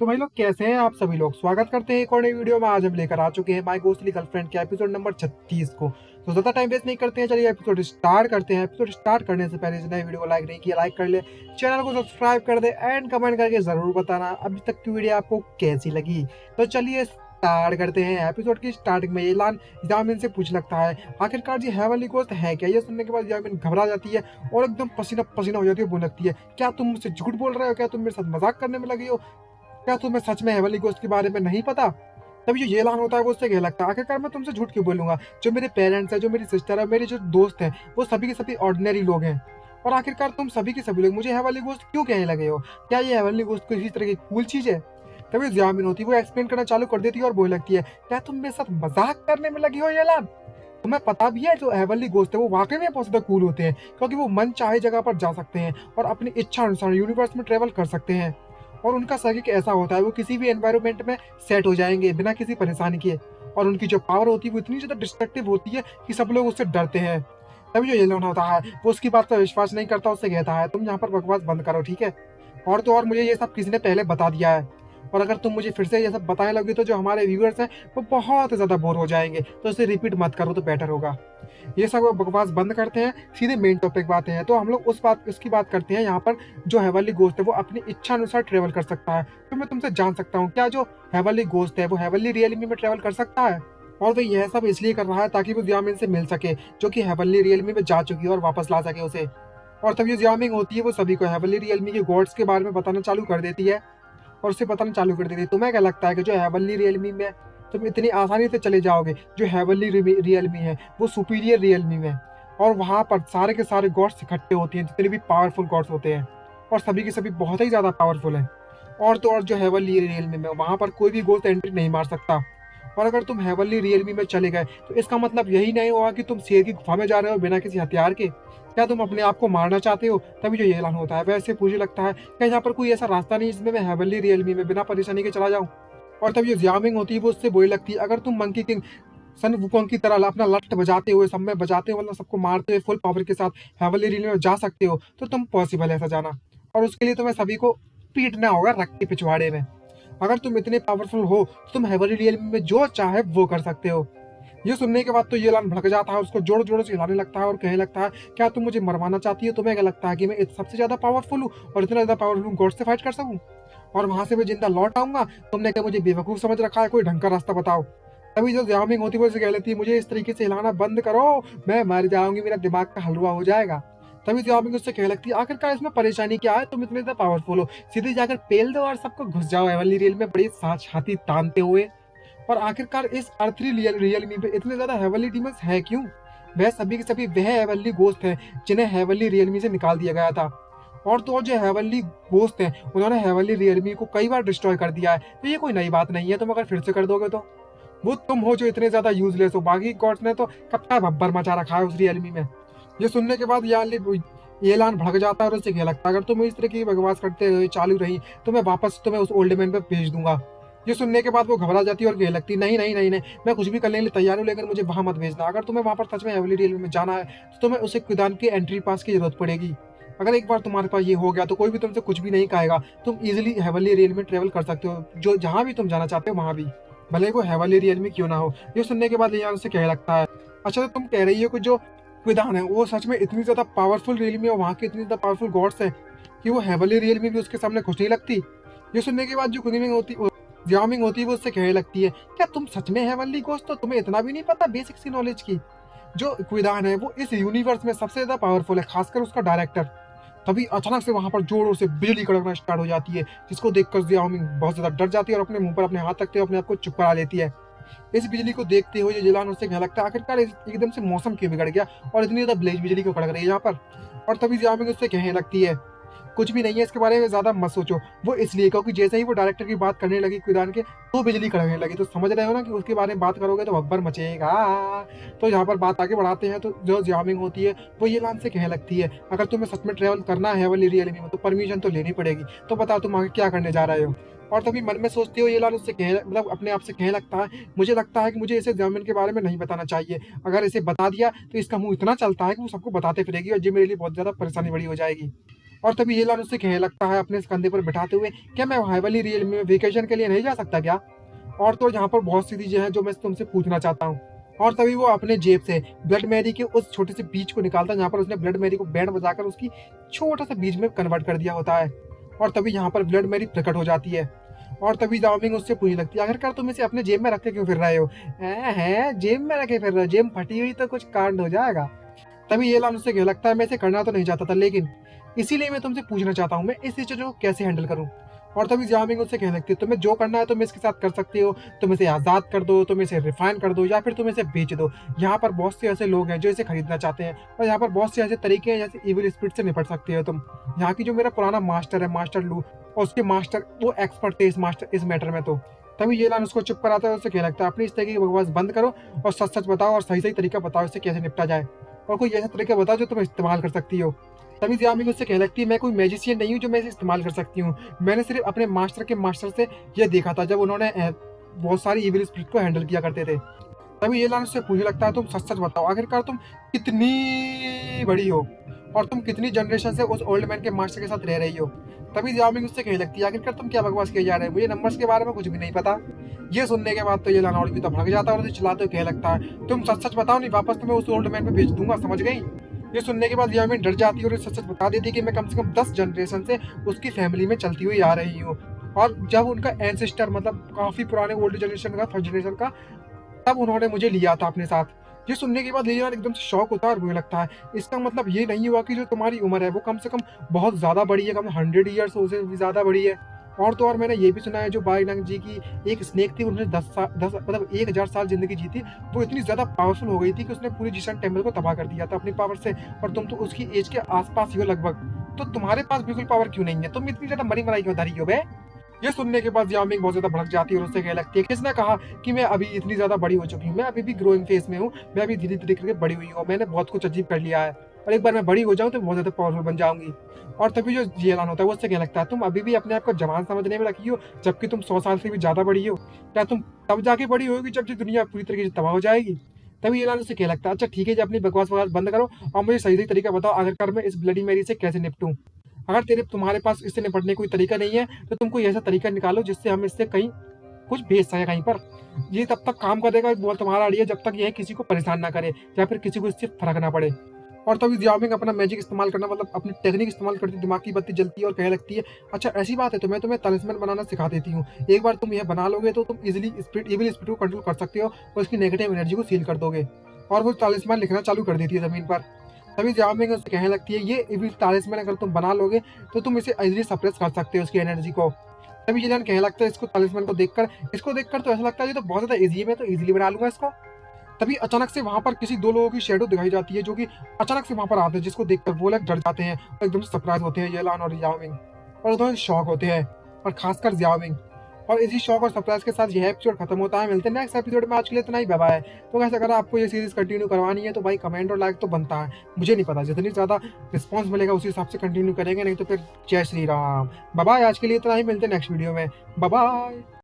तो भाई लोग कैसे हैं आप सभी लोग। स्वागत करते हैं एक और नई वीडियो में। आज हम लेकर आ चुके हैं माय घोस्टली गर्लफ्रेंड के एपिसोड नंबर 36 को। तो ज्यादा टाइम वेस्ट नहीं करते हैं, चलिए एपिसोड स्टार्ट करते हैं। एपिसोड स्टार्ट करने से पहले जिन्हें वीडियो को लाइक नहीं किया लाइक कर ले, चैनल को सब्सक्राइब कर दे एंड कमेंट करके जरूर बताना अभी तक की वीडियो आपको कैसी लगी। तो चलिए स्टार्ट करते हैं। एपिसोड की स्टार्टिंग में एलान यामिन से पूछ लगता है आखिरकार ये हेवनली गोस्ट है क्या। ये सुनने के बाद यामिन घबरा जाती है और एकदम पसीना पसीना हो जाती है। बोलने लगती है क्या तुम मुझसे झूठ बोल रहे हो, क्या तुम मेरे साथ मजाक करने में लगी हो, क्या तुम्हें सच में हेवनली गोस्ट के बारे में नहीं पता। तभी जो येलान होता है वो उससे कहने लगता है आखिरकार मैं तुमसे झूठ क्यों बोलूंगा। जो मेरे पेरेंट्स है, जो मेरी सिस्टर है, मेरे जो दोस्त हैं, वो सभी के सभी ऑर्डिनरी लोग हैं। और आखिरकार तुम सभी के सभी लोग मुझे हेवनली गोस्ट क्यों कहने लगे हो। क्या ये हेवनली गोस्ट कोई इसी तरह की कूल चीज है। तभी जियामिन होती है वो एक्सप्लेन करना चालू कर देती है और बोलने लगती है क्या तुम मेरे साथ मजाक करने में लगी हो येलान। तुम्हें पता भी है जो हेवनली गोस्ट है वो वाकई में बहुत ज्यादा कूल होते हैं, क्योंकि वो मन चाहे जगह पर जा सकते हैं और अपनी इच्छा अनुसार यूनिवर्स में ट्रेवल कर सकते हैं। और उनका सर्किट ऐसा होता है वो किसी भी एनवायरनमेंट में सेट हो जाएंगे बिना किसी परेशानी के। और उनकी जो पावर होती है वो इतनी ज्यादा डिस्ट्रक्टिव होती है कि सब लोग उससे डरते हैं। तभी जो येलोन होता है वो उसकी बात पर विश्वास नहीं करता, उससे कहता है तुम यहाँ पर बकवास बंद करो ठीक है। और तो और मुझे ये सब किसी ने पहले बता दिया है, और अगर तुम मुझे फिर से ये सब बताने लगे तो जो हमारे व्यूअर्स हैं वो बहुत ज्यादा बोर हो जाएंगे, तो इसे रिपीट मत करो तो बेटर होगा। ये सब बकवास बंद करते हैं, सीधे मेन टॉपिक पे आते हैं। तो हम लोग उसकी बात करते हैं यहाँ पर। जो हेवनली गोस्ट है वो अपनी इच्छा अनुसार ट्रेवल कर सकता है। तो मैं तुमसे जान सकता हूँ क्या जो हेवनली गोस्ट है वो हेवनली रियलिटी में ट्रेवल कर सकता है। और वो यह सब इसलिए कर रहा है ताकि वो जियामिन से मिल सके, जो कि हेवनली रियलिटी में जा चुकी है, और वापस ला सके उसे। और तब ये जियामिंग होती है वो सभी को हेवनली रियलिटी के गॉड्स के बारे में बताना चालू कर देती है। और उसे बताना चालू कर देती है तुम्हें क्या लगता है कि जो हेवनली रियलमी में तुम इतनी आसानी से चले जाओगे। जो हेवनली रियलमी है वो सुपीरियर रियलमी में, और वहाँ पर सारे के सारे गॉड्स इकट्ठे होते हैं, जितने भी पावरफुल गॉड्स होते हैं, और सभी के सभी बहुत ही ज़्यादा पावरफुल हैं। और तो और जो हेवनली रियलमी में वहाँ पर कोई भी गोस्ट एंट्री नहीं मार सकता। और अगर तुम हेवनली रियलमी में चले गए तो इसका मतलब यही नहीं होगा कि तुम शेर की गुफा में जा रहे हो बिना किसी हथियार के। क्या तुम अपने आप को मारना चाहते हो। तभी जो ये ऐलान होता है वैसे मुझे लगता है क्या यहाँ पर कोई ऐसा रास्ता नहीं जिसमें मैं हेवनली रियलमी में बिना परेशानी के चला जाऊँ। और तब ये जियामिंग होती है वो उससे बोलने लगती है अगर तुम मंकी किंग सन वुकोंग की तरह अपना लठ बजाते हुए, सब में बजाते हुए, मतलब सबको मारते हुए फुल पावर के साथ हेवनली रियलमी में जा सकते हो तो तुम पॉसिबल है ऐसा जाना। और उसके लिए तुम्हें सभी को पीटना होगा रख के पिछवाड़े में। अगर तुम इतने पावरफुल हो तो तुम हेवनली रियलमी में जो चाहे वो कर सकते हो। ये सुनने के बाद तो ये लान भड़क जाता है, उसको जोर जोर से हिलाने लगता है और कहने लगता है क्या तुम मुझे मरवाना चाहती हो। तुम्हें क्या लगता है कि मैं सबसे ज्यादा पावरफुल हूँ और इतना ज्यादा पावरफुल गॉड से फाइट कर सकूं, और वहां से मैं जिंदा लौट आऊंगा। तुमने क्या मुझे बेवकूफ समझ रखा है, कोई ढंग का रास्ता बताओ। तभी जो जामिंग होती है वो उसे कह लेती है मुझे इस तरीके से हिलाना बंद करो, मैं मर जाऊंगी, मेरा दिमाग का हलवा हो जाएगा। तभी जामिंग उससे कह लगती है आखिरकार इसमें परेशानी क्या है, तुम इतने ज्यादा पावरफुल हो, सीधे जाकर पेल दो और सबको घुस जाओ हेवनली रियल में बड़ी छाती तानते हुए। और आखिरकार इस अर्थली रियलमी पे इतने ज्यादा हेवनली डीमंस है क्यों। वह सभी के सभी वह हेवनली गोस्ट हैं जिन्हें हेवनली रियलमी से निकाल दिया गया था। और तो और जो हेवनली गोस्ट हैं उन्होंने हेवनली रियलमी को कई बार डिस्ट्रॉय कर दिया है, तो ये कोई नई बात नहीं है। तुम अगर फिर से कर दोगे तो वो तुम हो जो इतने ज्यादा यूजलेस हो, बाकी गॉड्स ने तो कब का भब्बर मचा रखा है उस रियलमी में। ये सुनने के बाद ये लान भड़क जाता है और उससे क्या लगता है अगर तुम इस तरह की बकवास करते हुए चालू रही तो मैं वापस तुम्हें उस ओल्ड मैन पे भेज दूंगा। ये सुनने के बाद वो घबरा जाती है और कहने लगती नहीं नहीं नहीं नहीं, मैं कुछ भी करने के लिए तैयार हूँ, लेकिन मुझे वहां मत भेजना। अगर तुम्हें वहां पर सच में हेवनली रियलमी में जाना है तो तुम्हें उसे कुदान की एंट्री पास की जरूरत पड़ेगी। अगर एक बार तुम्हारे पास ये हो गया तो कोई भी तुमसे कुछ भी नहीं कहेगा, तुम इजिली हेवनली रियल में ट्रेवल कर सकते हो, जो जहां भी तुम जाना चाहते हो वहां भी, भले वो हेवनली रियल में क्यों ना हो। ये सुनने के बाद लियान से कहने लगता है अच्छा तो तुम कह रही हो कि जो विधान है वो सच में इतनी ज्यादा पावरफुल रियल में, वहाँ के इतनी ज्यादा पावरफुल गॉड्स है कि वो हेवनली रियल में भी उसके सामने कुछ नहीं लगती। ये सुनने के बाद जो कुनिंग होती जियामिंग होती है वो उससे कहने लगती है क्या तुम सच में हेवनली गोस्ट हो, तुम्हें इतना भी नहीं पता बेसिक सी नॉलेज की। जो क्विदान है वो इस यूनिवर्स में सबसे ज्यादा पावरफुल है, खासकर उसका डायरेक्टर। तभी अचानक से वहां पर जोरों से बिजली कड़कना स्टार्ट हो जाती है, जिसको देखकर जियामिंग बहुत ज्यादा डर जाती है और अपने मुंह पर अपने हाथ रखते हुए अपने आप को चुप करा लेती है। इस बिजली को देखते हुए जिलान उससे कहने लगता है आखिरकार एकदम से मौसम क्यों बिगड़ गया और इतनी ज्यादा ब्लेज बिजली क्यों कड़क रही है यहाँ पर। और तभी जियामिंग उससे कहने लगती है कुछ भी नहीं है, इसके बारे में ज्यादा मत सोचो। वो इसलिए क्योंकि जैसे ही वो डायरेक्टर की बात करने लगी कुदान के तो बिजली कड़कने लगी, तो समझ रहे हो ना कि उसके बारे में बात करोगे तो बब्बर मचेगा। तो यहाँ पर बात आगे बढ़ाते हैं तो जो जियामिंग होती है वो ये लान से कहने लगती है अगर तुम्हें सच में ट्रेवल करना है वाली रियलिटी में तो परमिशन तो लेनी पड़ेगी, तो बताओ तुम आगे क्या करने जा रहे हो। और तभी मन में सोचते हो ये लाल उससे कह मतलब अपने आप से कहने लगता है मुझे लगता है कि मुझे इसे जियामिन के बारे में नहीं बताना चाहिए। अगर इसे बता दिया तो इसका मुंह इतना चलता है कि वो सबको बताते फिरेगी और ये मेरे लिए बहुत ज्यादा परेशानी बड़ी हो जाएगी। और तभी येलान उससे कहने लगता है अपने कंधे पर बिठाते हुए, क्या मैं वाइवली रियल में वेकेशन के लिए नहीं जा सकता क्या? और तो यहाँ पर बहुत सी चीजें हैं जो मैं तुमसे पूछना चाहता हूँ। और तभी वो अपने जेब से ब्लड मैरी के उस छोटे से बीज को निकालता है जहाँ पर उसने ब्लड मैरी को बैंड बजाकर उसकी छोटा सा बीज में कन्वर्ट कर दिया होता है। और तभी यहाँ पर ब्लड मैरी प्रकट हो जाती है। और तभी जाओमिंग उससे पूछने लगती है, आखिरकार तुम इसे अपने जेब में रख के क्यों फिर रहे हो? हैं जेब में रखे फिर रहे हो? जेब फटी हुई तो कुछ कांड हो जाएगा। तभी येलान उससे कहने लगता है, मैं इसे करना तो नहीं चाहता था, लेकिन इसीलिए मैं तुमसे पूछना चाहता हूँ मैं इस सिचुएशन को कैसे हैंडल करूँ। और तभी जाओमिंग उससे कहने लगती है, तुम्हें जो करना है तुम इसके साथ कर सकते हो। तुम इसे आज़ाद कर दो, तुम इसे रिफाइन कर दो, या फिर तुम इसे बेच दो। यहाँ पर बहुत से ऐसे लोग हैं जो इसे खरीदना चाहते हैं, और यहाँ पर बहुत से ऐसे तरीके हैं जैसे इविल स्पिरिट से निपट सकते हो तुम। यहाँ की जो मेरा पुराना मास्टर है, मास्टर लू, और उसके मास्टर वो एक्सपर्ट थे इस मैटर में। तो तभी येलान उसको चुप कराता है, उससे कहने लगता है, अपनी इस तरीके की बकवास बंद करो और सच सच बताओ और सही सही तरीका बताओ इससे कैसे निपटा जाए, और कोई ऐसा तरीका बताओ जो तुम इस्तेमाल कर सकती हो। तभी जामिंग उससे कहने लगती है, मैं कोई मैजिशियन नहीं हूँ जो मैं इसे इस्तेमाल कर सकती हूँ। मैंने सिर्फ अपने मास्टर के मास्टर से यह देखा था जब उन्होंने बहुत सारी इविल स्पिरिट को हैंडल किया करते थे। तभी येलान उससे पूछने लगता है, तुम सच सच बताओ आखिरकार तुम कितनी बड़ी हो और तुम कितनी जनरेशन से उस ओल्ड मैन के मास्टर के साथ रह रही हो। तभी जामिंग उससे कहने लगती है, आखिरकार तुम क्या बकवास किए जा रहे हो, मुझे नंबर्स के बारे में कुछ भी नहीं पता। ये सुनने के बाद तो येलान और भी तो भड़क जाता है और उसे चिल्लाते हुए कहने लगता है, तुम सच सच बताओ नहीं वापस तुम्हें उस ओल्ड मैन पे भेज दूंगा, समझ गई? ये सुनने के बाद यामिन डर जाती है और सच सच बता देती है कि मैं कम से कम 10 जनरेशन से उसकी फैमिली में चलती हुई आ रही हूँ, और जब उनका एंसेस्टर मतलब काफी पुराने ओल्ड जनरेशन का, फर्स्ट जनरेशन का, तब उन्होंने मुझे लिया था अपने साथ। ये सुनने के बाद लियान एकदम से शॉक होता है और मुझे लगता है इसका मतलब ये नहीं हुआ कि जो तुम्हारी उम्र है वो कम से कम बहुत ज़्यादा बड़ी है, कम 100 ईयर्स से भी ज़्यादा बड़ी है। और तो और मैंने ये भी सुना है जो बाई नंग जी की एक स्नेक थी, उन्होंने 10 मतलब 1000 साल जिंदगी जी थी। वो इतनी ज़्यादा पावरफुल हो गई थी कि उसने पूरी जिशन टेम्पल को तबाह कर दिया था अपनी पावर से, और तुम तो उसकी एज के आसपास ही हो लगभग। तो तुम्हारे पास बिल्कुल पावर क्यों नहीं है? तुम इतनी ज़्यादा मरी मराई क्यों धरी हो बे? ये सुनने के बाद यामिंग बहुत ज्यादा भड़क जाती है और उससे कहने लगती है, किसने कहा कि मैं अभी इतनी ज्यादा बड़ी हो चुकी हूँ? मैं अभी भी ग्रोइंग फेज में हूँ, मैं अभी धीरे धीरे करके बड़ी हुई हूँ, मैंने बहुत कुछ अचीव कर लिया है, और एक बार मैं बड़ी हो जाऊँ तो बहुत ज्यादा पावरफुल बन जाऊंगी। और तभी जो जियालान होता है वो उससे कहने लगता है, तुम अभी भी अपने आप को जवान समझने में लगी हो जबकि तुम 100 साल से भी ज्यादा बड़ी हो। क्या तुम तब जाके बड़ी होगी जब ये दुनिया पूरी तरीके से तबाह हो जाएगी? तभी येलान उससे कहने लगता है, अच्छा ठीक है, जब अपनी बकवास वकवास बंद करो और मुझे सही सही तरीका बताओ आखिरकार मैं इस ब्लडी मैरी से कैसे निपटूं। अगर तुम्हारे पास इससे निपटने कोई तरीका नहीं है तो तुम कोई ऐसा तरीका निकालो जिससे हम इससे कहीं कुछ भेज सके कहीं पर। ये तब तक काम करेगा वो तुम्हारा आइडिया जब तक यह किसी को परेशान ना करे या फिर किसी को इससे फर्क ना पड़े। और तभी जियामिंग अपना मैजिक इस्तेमाल करना मतलब अपनी टेक्निक इस्तेमाल करती, दिमाग की बत्ती जलती है और कहने लगती है, अच्छा ऐसी बात है तो मैं तुम्हें तलिस्मान बनाना सिखा देती हूँ। एक बार तुम यह बना लोगे तो तुम इजिली स्पिरिट इविल स्पिरिट को कंट्रोल कर सकते हो और उसकी नेगेटिव एनर्जी को सील कर दोगे। और वो तलिस्मान लिखना चालू कर देती है जमीन पर। तभी जामिंग उससे कहने लगती है, ये इविल तलिस्मान अगर तुम बना लोगे तो तुम इसे इजिली सप्रेस कर सकते हो उसकी एनर्जी को। तभी जिलान कहने लगता है, इसको देखकर तो ऐसा लगता है ये तो बहुत ज्यादा इजी है, मैं तो इजीली बना लूंगा इसको। तभी अचानक से वहां पर किसी दो लोगों की शेडो दिखाई जाती है जो कि अचानक से वहां पर आते हैं, जिसको देखकर वो लोग डर जाते हैं और एकदम से सरप्राइज होते हैं येलान और यामिंग, और दोनों शॉक होते हैं, और खासकर यामिंग। और इसी शॉक और सरप्राइज के साथ यह एपिसोड खत्म होता है। मिलते हैं नेक्स्ट एपिसोड में, आज के लिए इतना ही, बाय बाय। तो वैसे अगर आपको ये सीरीज कंटिन्यू करवानी है तो भाई कमेंट और लाइक तो बनता है, मुझे नहीं पता जितनी ज्यादा रिस्पॉन्स मिलेगा उसी हिसाब से कंटिन्यू करेंगे, नहीं तो फिर जय श्री राम। बाय बाय, आज के लिए इतना ही, मिलते हैं नेक्स्ट वीडियो में, बाय बाय।